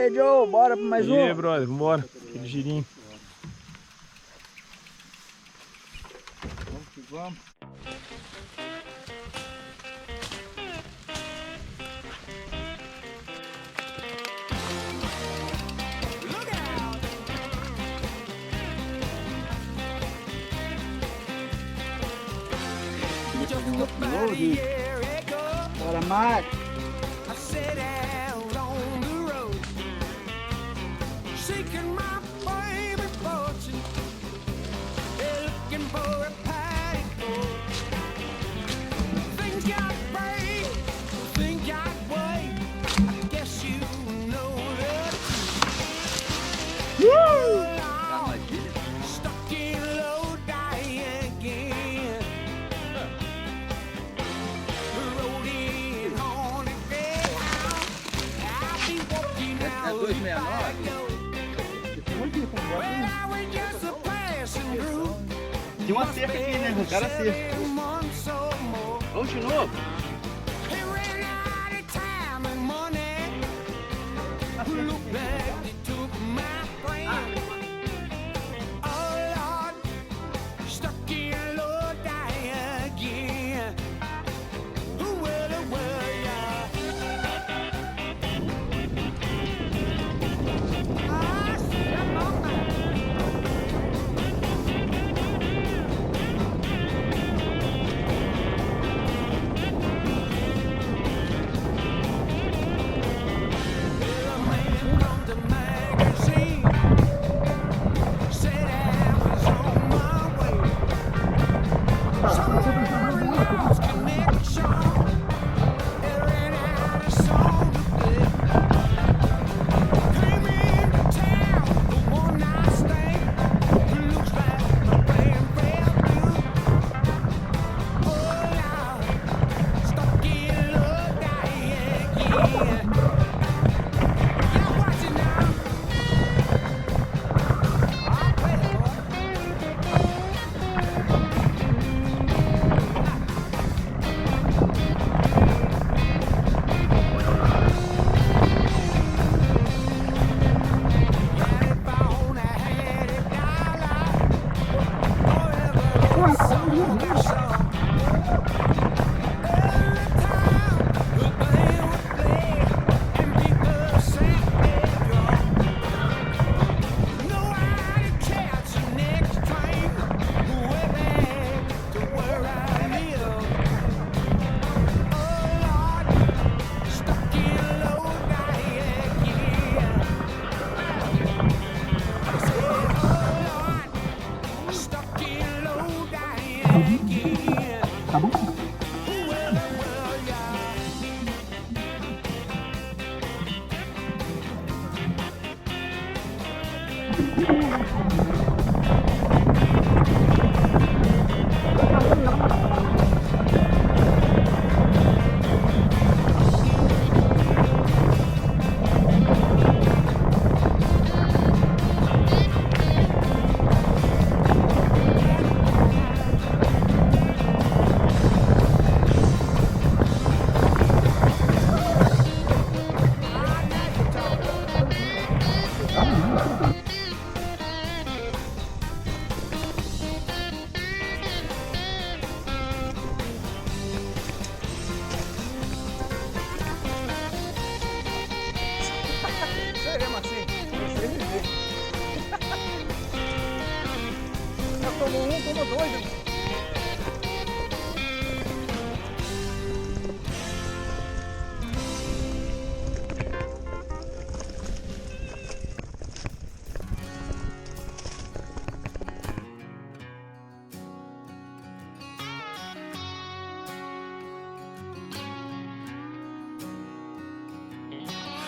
aí, Joe, bora pra mais um? E aí, brother, vambora. Aquele girinho. Vamos que vamos. Bora, mais. Tem uma cerca aqui, né? Um cara cerca. Vamos de novo? Tá bom? Tomou um, tomou dois, né?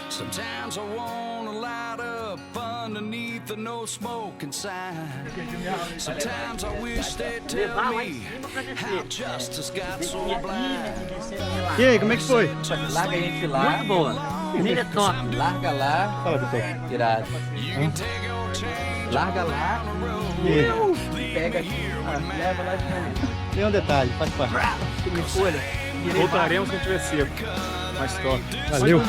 Sometimes I wanna light up underneath the no smoking sign. Sometimes I wish they'd tell me how justice got so blind. E aí, como é que foi? Larga a gente lá. Muito boa. Trilha top. Larga lá. Fala, pessoal. Irado. Larga lá. Pega aqui. Leva lá de novo. Tem um detalhe, faz parte. Tem folha. Voltaremos quando tiver seco. Mais top. Valeu.